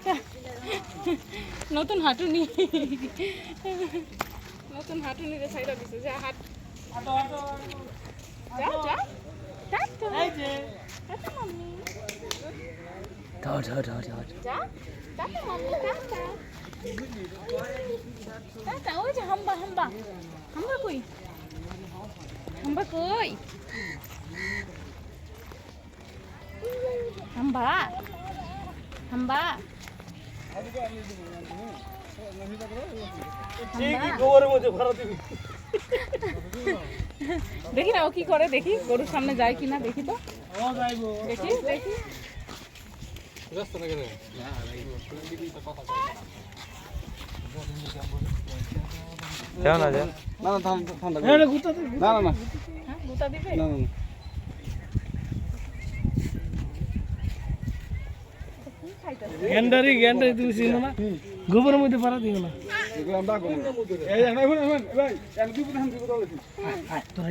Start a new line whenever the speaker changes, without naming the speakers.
আচ্ছা নতুন হাঁটুনি নতুন হাঁটুনিরে ছাইড়া দিছে যা হাট যা যা টাটা টাটা মাম্মি যা টাটা মাম্মি টাটা টাটা ওই যে হাম্বা হাম্বা হাম্বা কই হাম্বা কই হাম্বা হাম্বা দেখি না ও কি করে দেখি গরুর সামনে যায় কিনা দেখি তো দেখি দেখি গুতা দিবে
গ্যান্ডারি তুমি চিনো না গোবরের মধ্যে পারা দিও না তোর